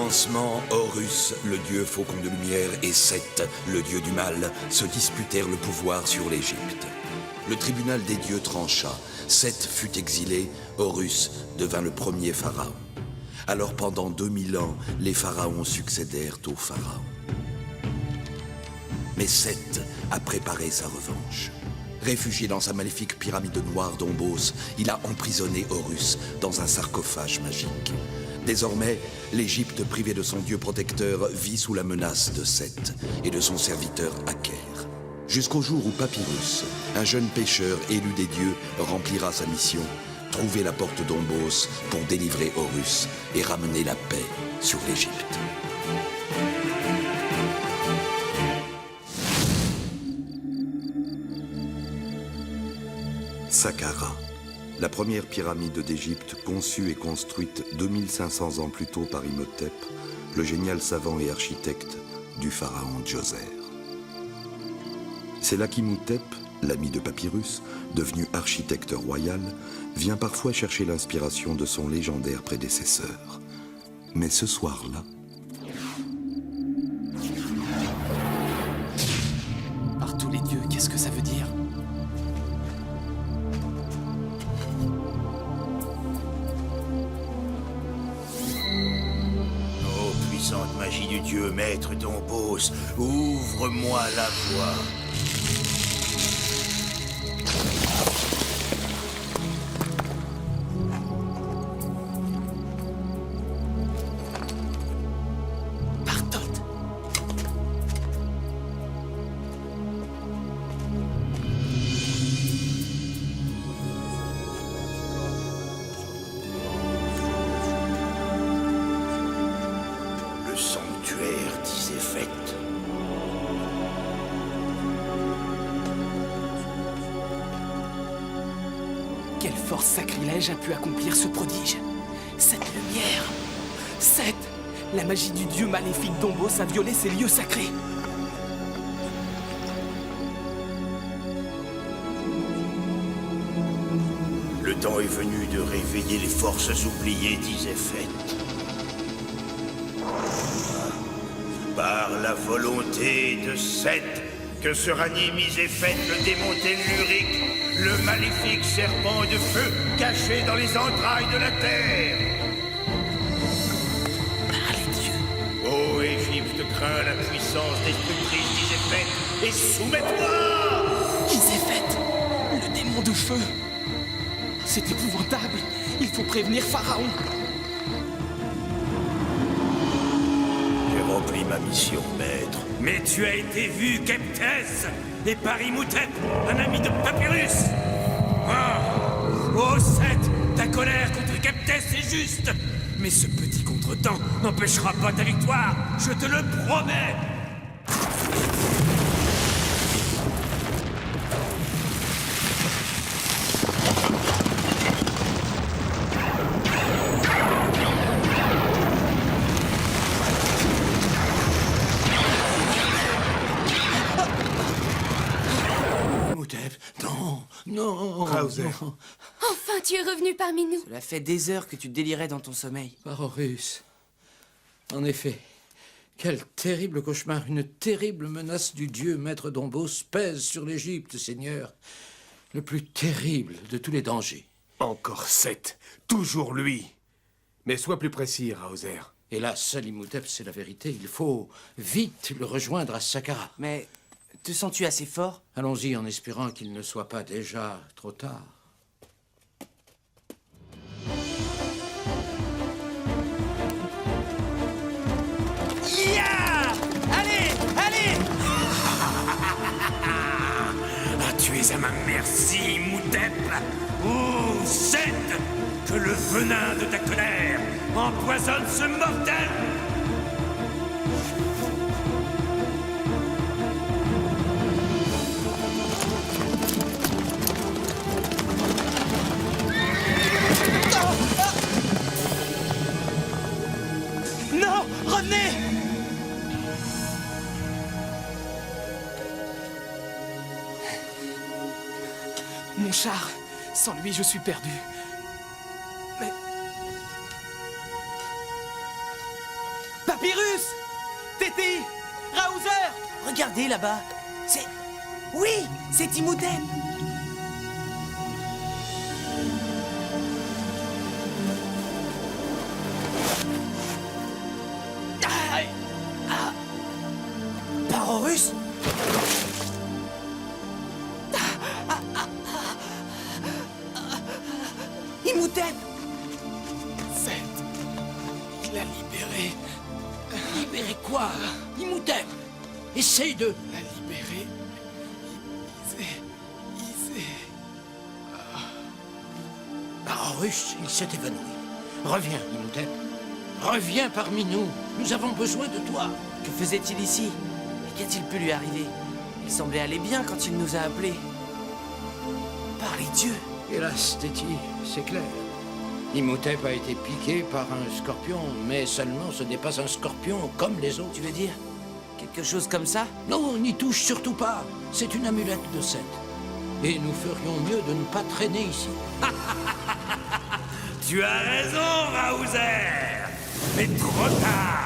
commencement, Horus, le dieu faucon de lumière, et Seth, le dieu du mal, se disputèrent le pouvoir sur l'Égypte. Le tribunal des dieux trancha. Seth fut exilé, Horus devint le premier pharaon. Alors pendant 2000 ans, les pharaons succédèrent aux pharaons. Mais Seth a préparé sa revanche. Réfugié dans sa maléfique pyramide noire d'Ombos, il a emprisonné Horus dans un sarcophage magique. Désormais, l'Égypte privée de son dieu protecteur vit sous la menace de Seth et de son serviteur Aker. Jusqu'au jour où Papyrus, un jeune pêcheur élu des dieux, remplira sa mission, trouver la porte d'Ombos pour délivrer Horus et ramener la paix sur l'Égypte. Saqqara, la première pyramide d'Égypte conçue et construite 2500 ans plus tôt par Imhotep, le génial savant et architecte du pharaon Djoser. C'est là qu'Imhotep, l'ami de Papyrus, devenu architecte royal, vient parfois chercher l'inspiration de son légendaire prédécesseur. Mais ce soir-là... Par tous les dieux, qu'est-ce que ça veut dire? Ô puissante magie du dieu maître d'Ombos, ouvre-moi la voie. Le sanctuaire d'Izefet. Quelle force sacrilège a pu accomplir ce prodige? Cette lumière! Cette... La magie du dieu maléfique d'Ombos a violé ces lieux sacrés. Le temps est venu de réveiller les forces oubliées d'Izefet. Par la volonté de Seth, que se ranime Izefet, le démon tellurique, le maléfique serpent de feu caché dans les entrailles de la terre. Par les dieux. Ô Égypte, crains la puissance destructrice d'Izefet et soumets-toi! Izefet, le démon de feu. C'est épouvantable. Il faut prévenir Pharaon. J'ai rempli ma mission, maître. Mais tu as été vu, Keptès, et par Imhotep, un ami de Papyrus. Ah! Oh, Seth, ta colère contre Keptès est juste. Mais ce petit contretemps n'empêchera pas ta victoire, je te le promets. Non, Krauser. non. Enfin, tu es revenu parmi nous. Cela fait des heures que tu délirais dans ton sommeil. Par Horus. En effet, quel terrible cauchemar, une terrible menace du dieu maître d'Ombos pèse sur l'Égypte, Seigneur. Le plus terrible de tous les dangers. Encore Seth, toujours lui. Mais sois plus précis, Krauser. Hélas, seul Imhotep, c'est la vérité. Il faut vite le rejoindre à Saqqara. Mais te sens-tu assez fort? Allons-y en espérant qu'il ne soit pas déjà trop tard. Ya! Allez, allez! Ah, tu es à ma merci, Imhotep. Oh, Seth, que le venin de ta colère empoisonne ce mortel. Non! Revenez! Mon char, sans lui, je suis perdu. Mais... Regardez là-bas. C'est... Oui, c'est Imhotep. Par Horus? Imhotep! Il l'a libéré. Libéré quoi? Imhotep! Essaye de... La libérer. Horus, il s'est évanoui. Reviens, Imhotep. Reviens parmi nous. Nous avons besoin de toi. Que faisait-il ici? Et qu'a-t-il pu lui arriver? Il semblait aller bien quand il nous a appelés. Par les dieux! Hélas, Téti, c'est clair. Imhotep a été piqué par un scorpion, mais seulement ce n'est pas un scorpion comme les autres. Tu veux dire quelque chose comme ça? Non, n'y touche surtout pas. C'est une amulette de Seth. Et nous ferions mieux de ne pas traîner ici. Tu as raison, Raouzer. Mais trop tard.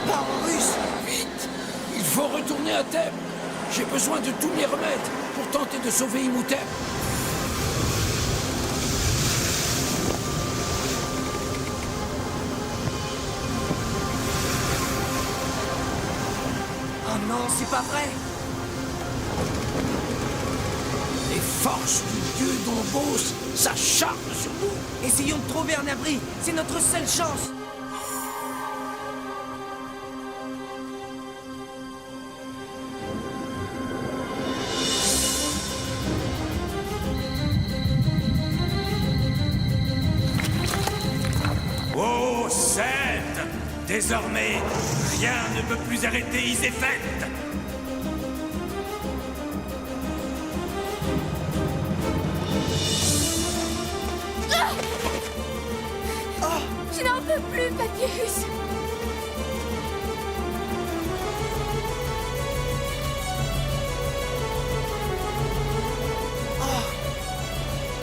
Par Horus! Vite! Il faut retourner à Thèbes. J'ai besoin de tous mes remèdes pour tenter de sauver Imhotep. Oh non, c'est pas vrai! Les forces du dieu Dombos s'acharnent sur nous. Essayons de trouver un abri, c'est notre seule chance! Ô Seth! Désormais, rien ne peut plus arrêter Izéphète. Je n'en peux plus, Papyrus.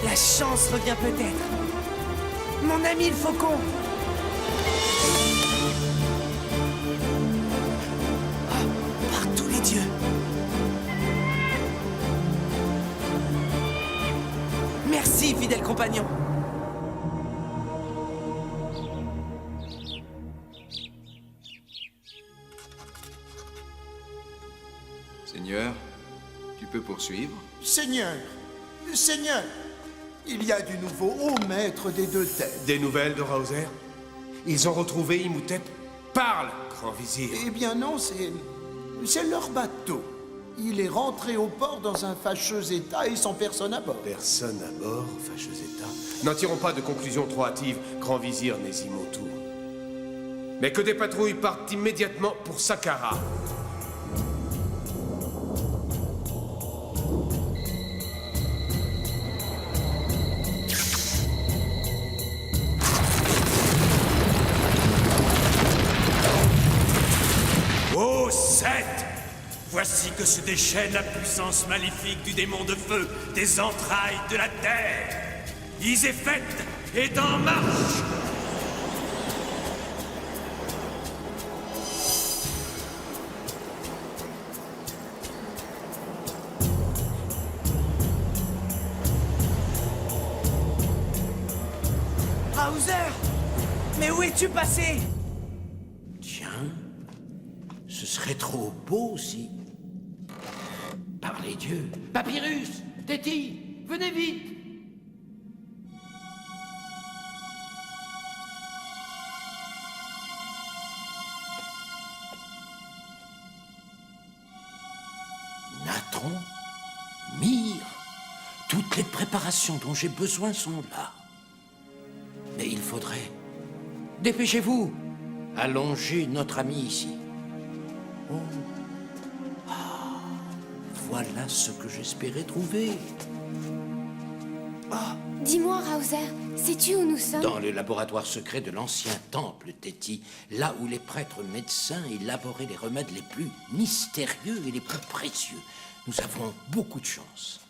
La chance revient peut-être. Mon ami le faucon! Par tous les dieux! Merci, fidèle compagnon! Seigneur, tu peux poursuivre? Seigneur, Seigneur, il y a du nouveau au maître des deux têtes. Des nouvelles de Raouzer? Ils ont retrouvé Imhotep? Parle, grand vizir. Eh bien non, c'est leur bateau. Il est rentré au port dans un fâcheux état et sans personne à bord. Personne à bord, fâcheux état. N'en tirons pas de conclusions trop hâtives, grand vizir Nesimotou. Mais que des patrouilles partent immédiatement pour Saqqara. Ô Seth! Voici que se déchaîne la puissance maléfique du démon de feu des entrailles de la terre. Izéphète est en marche! Raouzer! Mais où es-tu passé? Tiens, ce serait trop beau si... Par les dieux. Papyrus! Téti! Venez vite! Natron, Myrrhe, toutes les préparations dont j'ai besoin sont là. Mais il faudrait... Dépêchez-vous! Allongez notre ami ici. Oh. Ah. Voilà ce que j'espérais trouver. Dis-moi, Raouzer, sais-tu où nous sommes? Dans le laboratoire secret de l'ancien temple, Téti, là où les prêtres médecins élaboraient les remèdes les plus mystérieux et les plus précieux. Nous avons beaucoup de chance.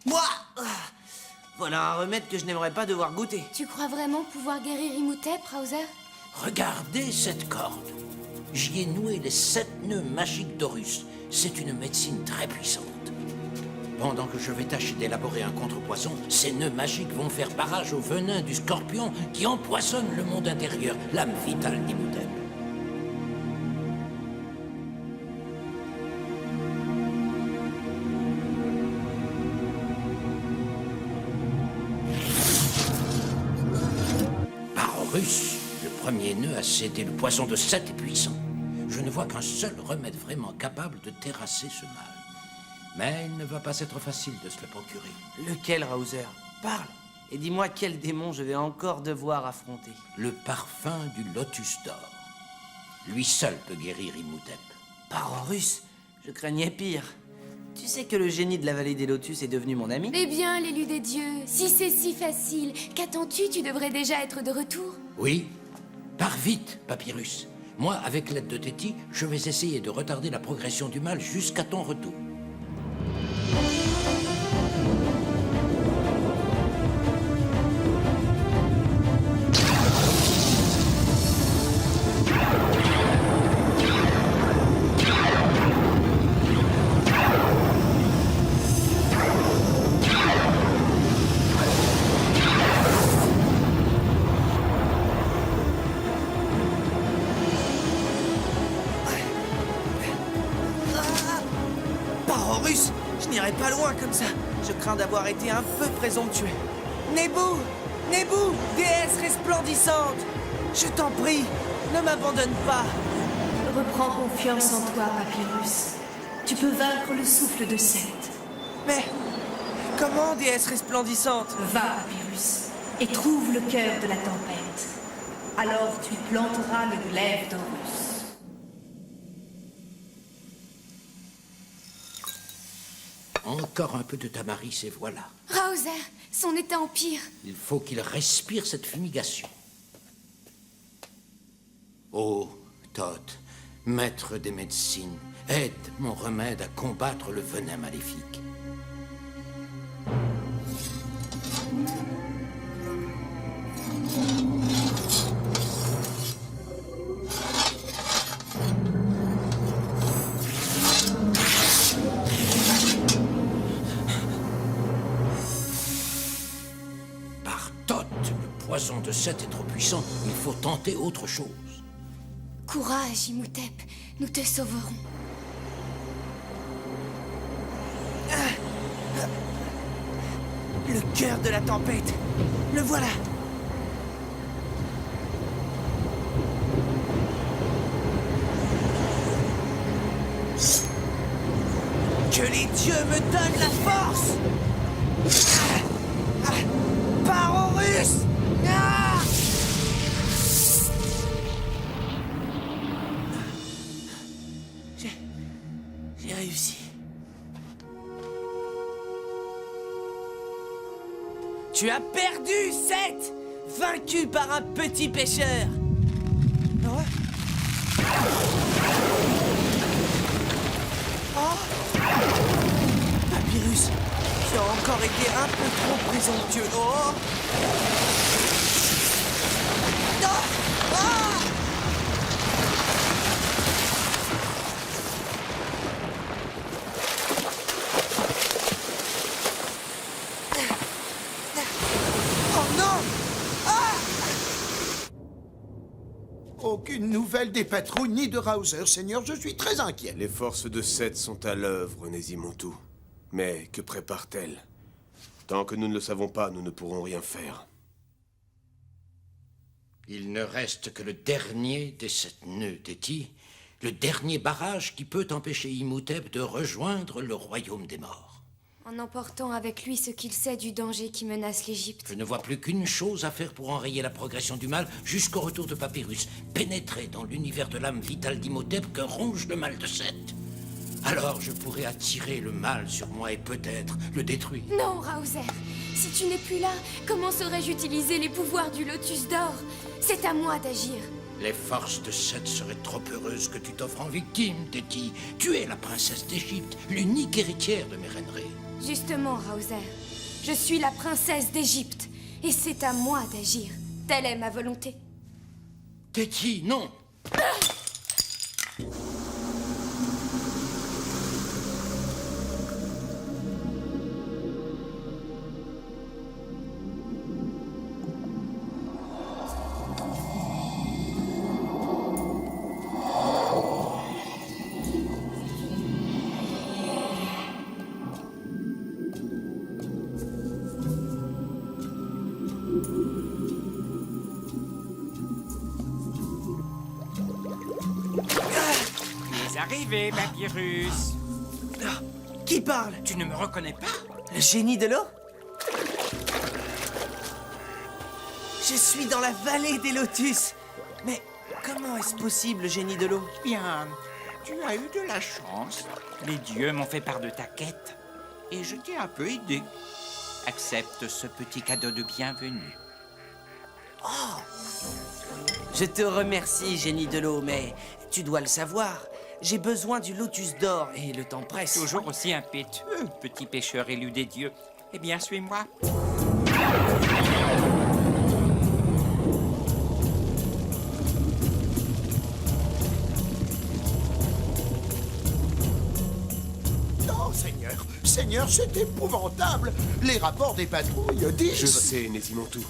Moi! Voilà un remède que je n'aimerais pas devoir goûter. Tu crois vraiment pouvoir guérir Imhotep, Raozer? Regardez cette corde. J'y ai noué les 7 nœuds magiques d'Horus. C'est une médecine très puissante. Pendant que je vais tâcher d'élaborer un contrepoison, ces nœuds magiques vont faire barrage au venin du scorpion qui empoisonne le monde intérieur, l'âme vitale d'Imhotep. Par Horus, le premier nœud a cédé. Le poison de Seth est puissant. Je ne vois qu'un seul remède vraiment capable de terrasser ce mal. Mais il ne va pas être facile de se le procurer. Lequel, Raozer? Parle et dis-moi quel démon je vais encore devoir affronter. Le parfum du lotus d'or. Lui seul peut guérir Imhotep. Par Horus, je craignais pire. Tu sais que le génie de la vallée des lotus est devenu mon ami? Eh bien, l'élu des dieux, si c'est si facile, qu'attends-tu? Tu devrais déjà être de retour. Oui, pars vite, Papyrus. Moi, avec l'aide de Téti, je vais essayer de retarder la progression du mal jusqu'à ton retour. Par Horus, je n'irai pas loin comme ça. Je crains d'avoir été un peu présomptueux. Nebou! Nebou! Déesse resplendissante! Je t'en prie, ne m'abandonne pas! Reprends confiance en toi, Papyrus. Tu peux vaincre le souffle de Seth. Mais comment, déesse resplendissante? Va, Papyrus, et trouve le cœur de la tempête. Alors tu planteras le glaive d'Horus. Encore un peu de tamaris et voilà. Raozer, son état empire. Il faut qu'il respire cette fumigation. Oh, Thoth, maître des médecines, aide mon remède à combattre le venin maléfique. Par Thoth, le poison de Seth est trop puissant. Il faut tenter autre chose. Courage, Imhotep, nous te sauverons. Le cœur de la tempête! Le voilà! Que les dieux me donnent la force! Par Horus! Ah! J'ai réussi. Tu as perdu, Seth! Vaincu par un petit pêcheur! Oh. Oh. Papyrus, tu as encore été un peu trop présomptueux. Oh! Non! Ah! Oh non! Ah! Aucune nouvelle des patrouilles ni de Raozer, Seigneur. Je suis très inquiet. Les forces de Seth sont à l'œuvre, Nézimontou. Mais que prépare-t-elle? Tant que nous ne le savons pas, nous ne pourrons rien faire. Il ne reste que le dernier des 7 nœuds, Téti. Le dernier barrage qui peut empêcher Imhotep de rejoindre le royaume des morts. En emportant avec lui ce qu'il sait du danger qui menace l'Égypte. Je ne vois plus qu'une chose à faire pour enrayer la progression du mal jusqu'au retour de Papyrus. Pénétrer dans l'univers de l'âme vitale d'Imhotep que ronge le mal de Seth. Alors je pourrais attirer le mal sur moi et peut-être le détruire. Non, Raozer. Si tu n'es plus là, comment saurais-je utiliser les pouvoirs du lotus d'or? C'est à moi d'agir. Les forces de Seth seraient trop heureuses que tu t'offres en victime, Téti. Tu es la princesse d'Égypte, l'unique héritière de mes reineries. Justement, Raozer. Je suis la princesse d'Égypte, et c'est à moi d'agir. Telle est ma volonté. Téti, non! Arrivé, Papyrus. Qui parle? Tu ne me reconnais pas? Le génie de l'eau? Je suis dans la vallée des lotus. Mais comment est-ce possible, le génie de l'eau? Bien, tu as eu de la chance. Les dieux m'ont fait part de ta quête. Et je t'ai un peu aidé. Accepte ce petit cadeau de bienvenue. Je te remercie, génie de l'eau, mais tu dois le savoir. J'ai besoin du lotus d'or et le temps presse. Toujours aussi impétueux, petit pêcheur élu des dieux. Eh bien, suis-moi. Non, Seigneur. Seigneur, c'est épouvantable. Les rapports des patrouilles disent... Je sais, Nézimotou.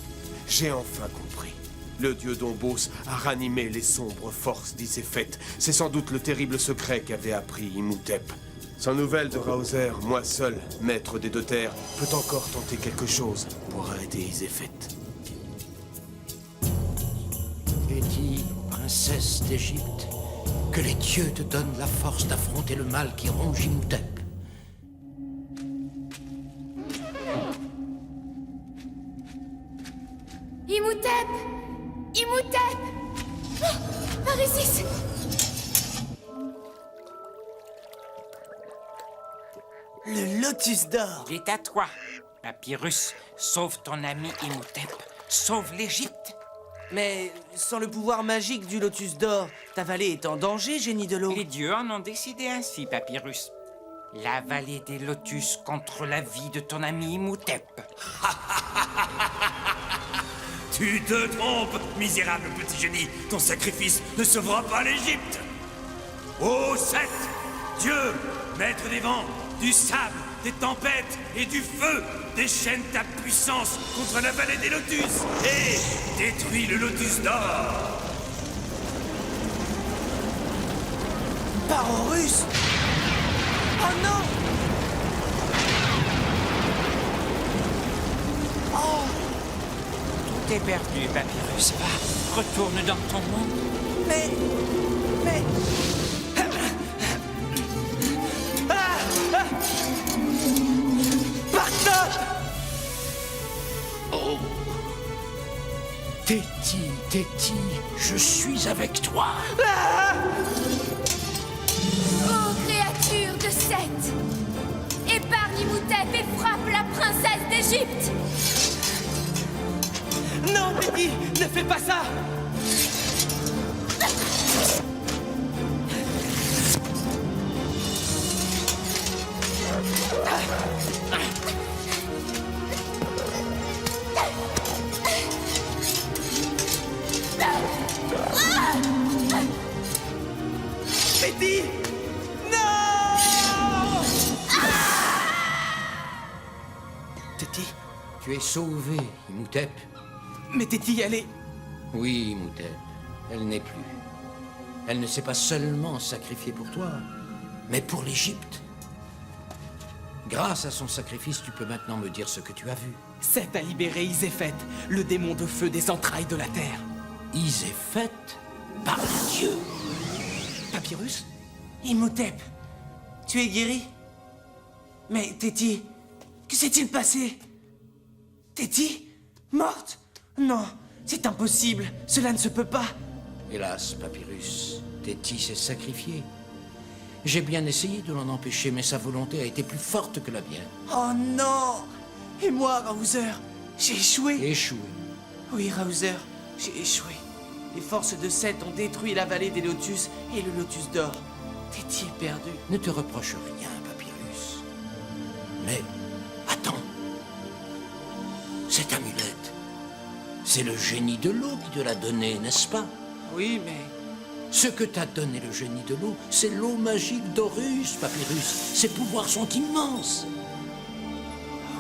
J'ai enfin compris. Le dieu Dombos a ranimé les sombres forces d'Izefet. C'est sans doute le terrible secret qu'avait appris Imhotep. Sans nouvelles de Raozer, moi seul, maître des deux terres, peut encore tenter quelque chose pour arrêter Izefet. Téti, princesse d'Égypte, que les dieux te donnent la force d'affronter le mal qui ronge Imhotep. Imhotep! Imhotep! Oh, Phérésis! Le lotus d'or. Il est à toi, Papyrus. Sauve ton ami Imhotep. Sauve l'Égypte. Mais sans le pouvoir magique du lotus d'or, ta vallée est en danger, génie de l'eau. Les dieux en ont décidé ainsi, Papyrus. La vallée des lotus contre la vie de ton ami Imhotep. Tu te trompes, misérable petit génie. Ton sacrifice ne sauvera pas l'Égypte. Ô Seth, Dieu, maître des vents, du sable, des tempêtes et du feu, déchaîne ta puissance contre la vallée des lotus et détruis le lotus d'or. Par Horus. Oh non! Tout est perdu, Papyrus. Va, retourne dans ton monde. Mais... Partons! Oh! Téti, Téti, je suis avec toi. Ô créature de Seth! Épargne Imhotep et frappe la princesse d'Égypte! Non, Betty, ne fais pas ça! Betty! Non! Téti? Tu es sauvé, Imhotep. Mais Téti, elle est... Oui, Imhotep, elle n'est plus. Elle ne s'est pas seulement sacrifiée pour toi, mais pour l'Égypte. Grâce à son sacrifice, tu peux maintenant me dire ce que tu as vu. Seth a libéré Izefet, le démon de feu des entrailles de la terre. Izefet par les dieux. Papyrus? Imhotep, tu es guéri? Mais Téti, que s'est-il passé? Téti? Morte? Non, c'est impossible, cela ne se peut pas. Hélas, Papyrus, Téti s'est sacrifié. J'ai bien essayé de l'en empêcher, mais sa volonté a été plus forte que la mienne. Oh non! Et moi, Raozer, j'ai échoué. Échoué. Oui, Raozer, j'ai échoué. Les forces de Seth ont détruit la vallée des lotus et le lotus d'or. Téti est perdu. Ne te reproche rien, Papyrus. Mais attends. Cette amulette, c'est le génie de l'eau qui te l'a donnée, n'est-ce pas? Oui, mais... Ce que t'a donné le génie de l'eau, c'est l'eau magique d'Horus, Papyrus. Ses pouvoirs sont immenses.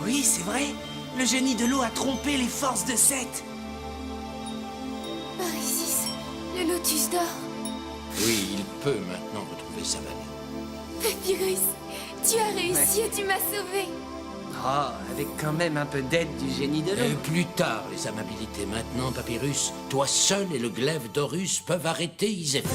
Oui, c'est vrai. Le génie de l'eau a trompé les forces de Seth. Parisis, le lotus d'or. Oui, il peut maintenant retrouver sa vallée. Papyrus, tu as réussi et tu m'as sauvé. Oh, avec quand même un peu d'aide du génie de Et l'eau. plus tard, les amabilités. Maintenant, Papyrus, toi seul et le glaive d'Horus peuvent arrêter Iséphète.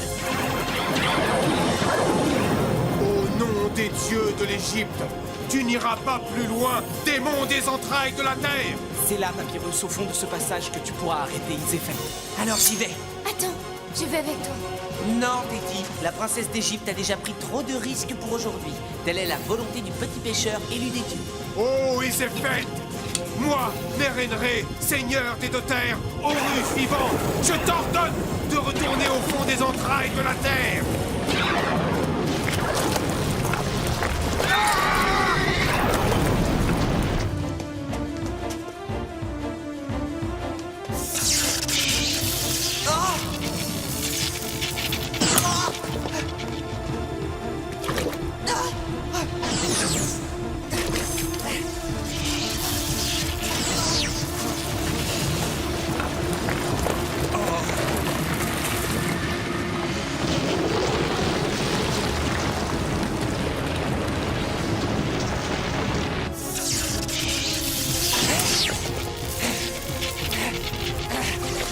Au nom des dieux de l'Égypte, tu n'iras pas plus loin, démon des entrailles de la terre! C'est là, Papyrus, au fond de ce passage que tu pourras arrêter Iséphète. Alors j'y vais. Attends, je vais avec toi. Non, Téti, la princesse d'Égypte a déjà pris trop de risques pour aujourd'hui. Telle est la volonté du petit pêcheur élu des dieux. Oh, Iséphète! Moi, Mérénré, seigneur des deux terres, Horus vivant, je t'ordonne de retourner au fond des entrailles de la terre!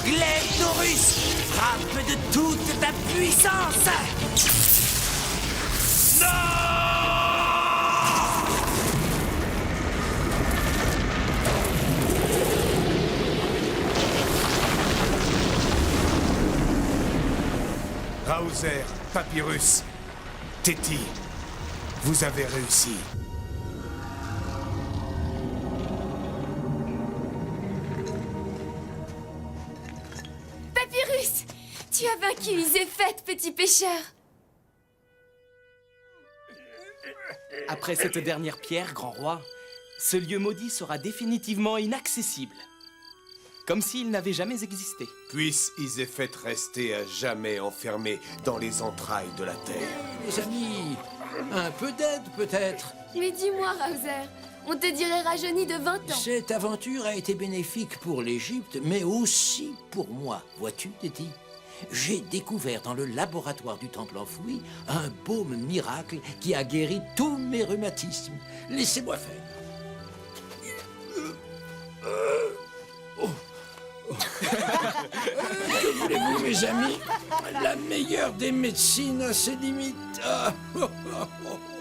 Glaive d'Horus, frappe de toute ta puissance. Raozer, Papyrus, Téti, vous avez réussi. Papyrus, tu as vaincu Iséphète, petit pêcheur. Après cette dernière pierre, grand roi, ce lieu maudit sera définitivement inaccessible. Comme s'il n'avait jamais existé. Puisse Iséphète rester à jamais enfermé dans les entrailles de la terre. Les amis, un peu d'aide peut-être. Mais dis-moi, Raozer, on te dirait rajeuni de 20 ans. Cette aventure a été bénéfique pour l'Égypte, mais aussi pour moi. Vois-tu, Téti? J'ai découvert dans le laboratoire du temple enfoui un baume miracle qui a guéri tous mes rhumatismes. Laissez-moi faire. Que voulez-vous, mes amis? La meilleure des médecines a ses limites. Ah, oh, oh, oh.